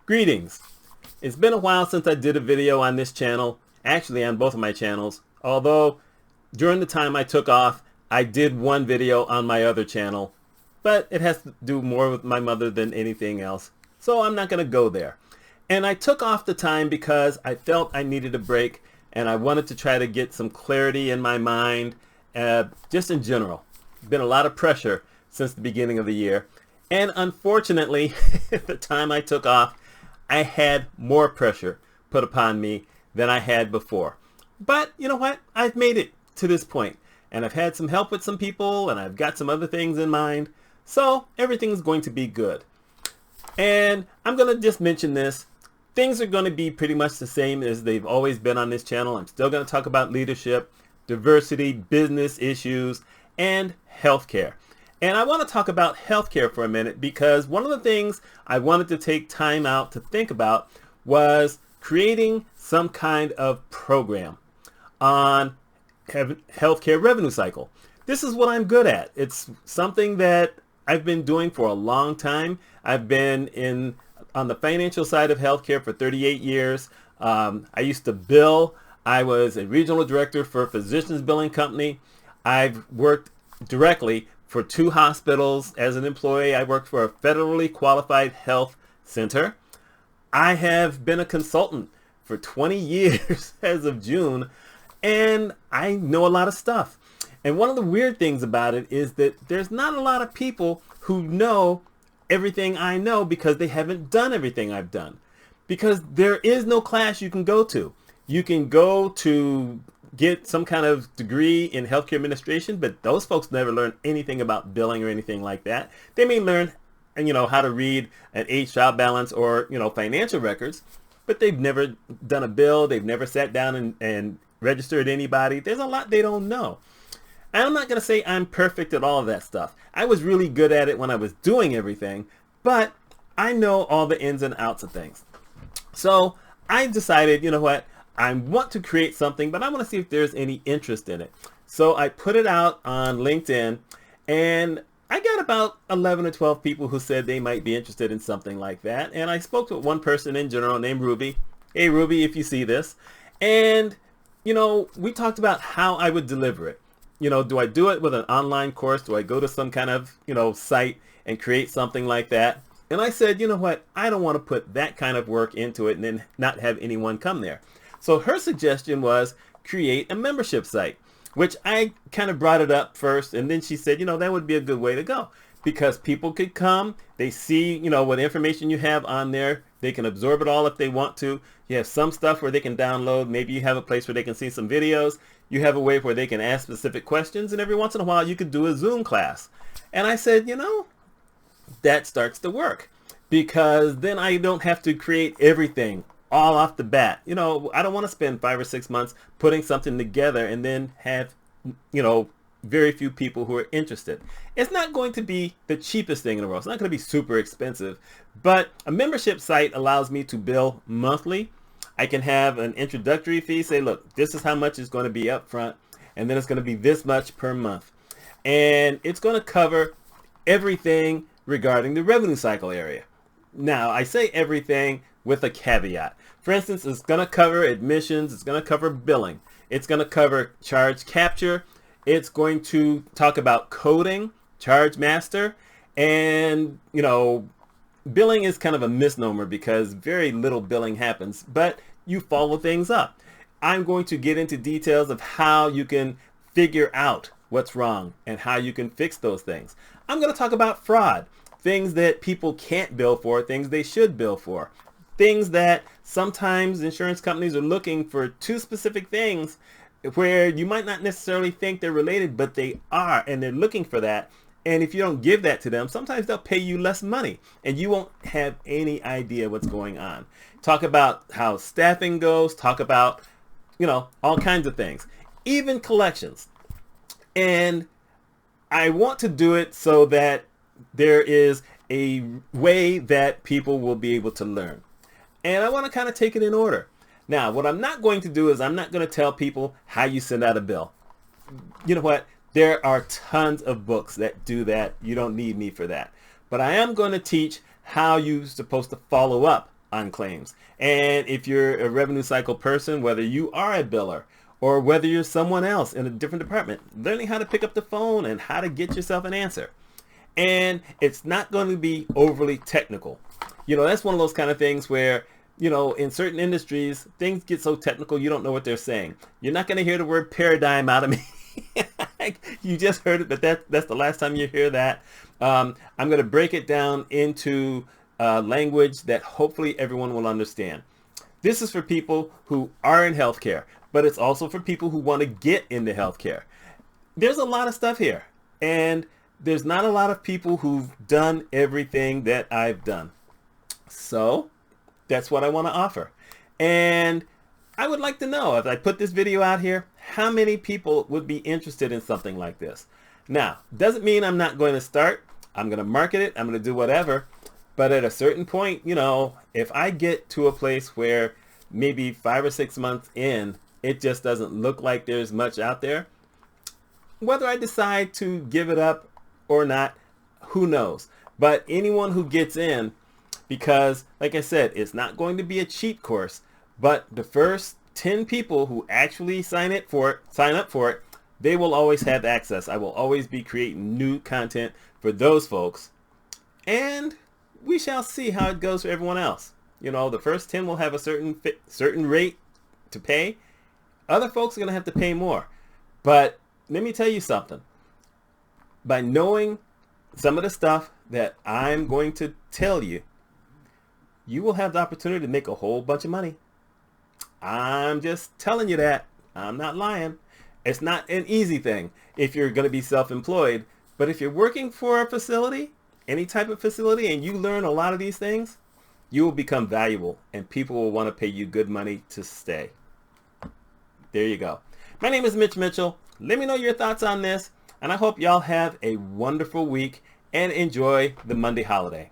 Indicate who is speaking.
Speaker 1: Greetings. It's been a while since I did a video on this channel, actually on both of my channels, although during the time I took off, I did one video on my other channel, but it has to do more with my mother than anything else, so I'm not going to go there. And I took off the time because I felt I needed a break and I wanted to try to get some clarity in my mind, just in general. Been a lot of pressure since the beginning of the year, and unfortunately, at the time I took off, I had more pressure put upon me than I had before. But you know what? I've made it to this point, and I've had some help with some people, and I've got some other things in mind, so everything's going to be good. And I'm going to just mention this. Things are going to be pretty much the same as they've always been on this channel. I'm still going to talk about leadership, diversity, business issues, and healthcare. And I want to talk about healthcare for a minute because one of the things I wanted to take time out to think about was creating some kind of program on healthcare revenue cycle. This is what I'm good at. It's something that I've been doing for a long time. I've been on the financial side of healthcare for 38 years. I used to bill. I was a regional director for a physicians billing company. I've worked directly for 2 hospitals as an employee. I worked for a federally qualified health center. I have been a consultant for 20 years as of June, and I know a lot of stuff. And one of the weird things about it is that there's not a lot of people who know everything I know because they haven't done everything I've done. Because there is no class you can go to. You can go to get some kind of degree in healthcare administration, but those folks never learn anything about billing or anything like that. They may learn, how to read an age job balance or, financial records, but they've never done a bill. They've never sat down and registered anybody. There's a lot they don't know. And I'm not going to say I'm perfect at all of that stuff. I was really good at it when I was doing everything, but I know all the ins and outs of things. So I decided, you know what? I want to create something, but I want to see if there's any interest in it. So I put it out on LinkedIn, and I got about 11 or 12 people who said they might be interested in something like that. And I spoke to one person in general named Ruby. Hey, Ruby, if you see this. And, we talked about how I would deliver it. Do I do it with an online course? Do I go to some kind of, site and create something like that? And I said, you know what? I don't want to put that kind of work into it and then not have anyone come there. So her suggestion was create a membership site, which I kind of brought it up first. And then she said, that would be a good way to go because people could come. They see, what information you have on there. They can absorb it all if they want to. You have some stuff where they can download. Maybe you have a place where they can see some videos. You have a way where they can ask specific questions. And every once in a while, you could do a Zoom class. And I said, that starts to work because then I don't have to create everything all off the bat. I don't want to spend 5 or 6 months putting something together and then have, very few people who are interested. It's not going to be the cheapest thing in the world. It's not going to be super expensive, but a membership site allows me to bill monthly. I can have an introductory fee, say, look, this is how much is going to be up front, and then it's going to be this much per month. And it's going to cover everything regarding the revenue cycle area. Now, I say everything with a caveat. For instance, it's going to cover admissions, it's going to cover billing, it's going to cover charge capture, it's going to talk about coding, charge master, and, billing is kind of a misnomer because very little billing happens, but you follow things up. I'm going to get into details of how you can figure out what's wrong and how you can fix those things. I'm going to talk about fraud, things that people can't bill for, things they should bill for. Things that sometimes insurance companies are looking for 2 specific things where you might not necessarily think they're related, but they are, and they're looking for that. And if you don't give that to them, sometimes they'll pay you less money and you won't have any idea what's going on. Talk about how staffing goes, talk about, all kinds of things, even collections. And I want to do it so that there is a way that people will be able to learn. And I want to kind of take it in order. Now, what I'm not going to do is I'm not going to tell people how you send out a bill. You know what? There are tons of books that do that. You don't need me for that. But I am going to teach how you're supposed to follow up on claims. And if you're a revenue cycle person, whether you are a biller or whether you're someone else in a different department, learning how to pick up the phone and how to get yourself an answer. And it's not going to be overly technical. That's one of those kind of things where, in certain industries, things get so technical you don't know what they're saying. You're not going to hear the word paradigm out of me. You just heard it, but that's the last time you hear that. I'm going to break it down into language that hopefully everyone will understand. This is for people who are in healthcare, but it's also for people who want to get into healthcare. There's a lot of stuff here, and there's not a lot of people who've done everything that I've done. So that's what I want to offer. And I would like to know, if I put this video out here, how many people would be interested in something like this. Now, doesn't mean I'm not going to start. I'm going to market it. I'm going to do whatever. But at a certain point, if I get to a place where maybe 5 or 6 months in, it just doesn't look like there's much out there, whether I decide to give it up or not, who knows? But anyone who gets in, because like I said, it's not going to be a cheat course, but the first 10 people who actually sign up for it, they will always have access. I will always be creating new content for those folks. And we shall see how it goes for everyone else. The first 10 will have a certain rate to pay. Other folks are going to have to pay more. But let me tell you something. By knowing some of the stuff that I'm going to tell you, you will have the opportunity to make a whole bunch of money. I'm just telling you that. I'm not lying. It's not an easy thing if you're going to be self-employed. But if you're working for a facility, any type of facility, and you learn a lot of these things, you will become valuable and people will want to pay you good money to stay. There you go. My name is Mitch Mitchell. Let me know your thoughts on this, and I hope y'all have a wonderful week and enjoy the Monday holiday.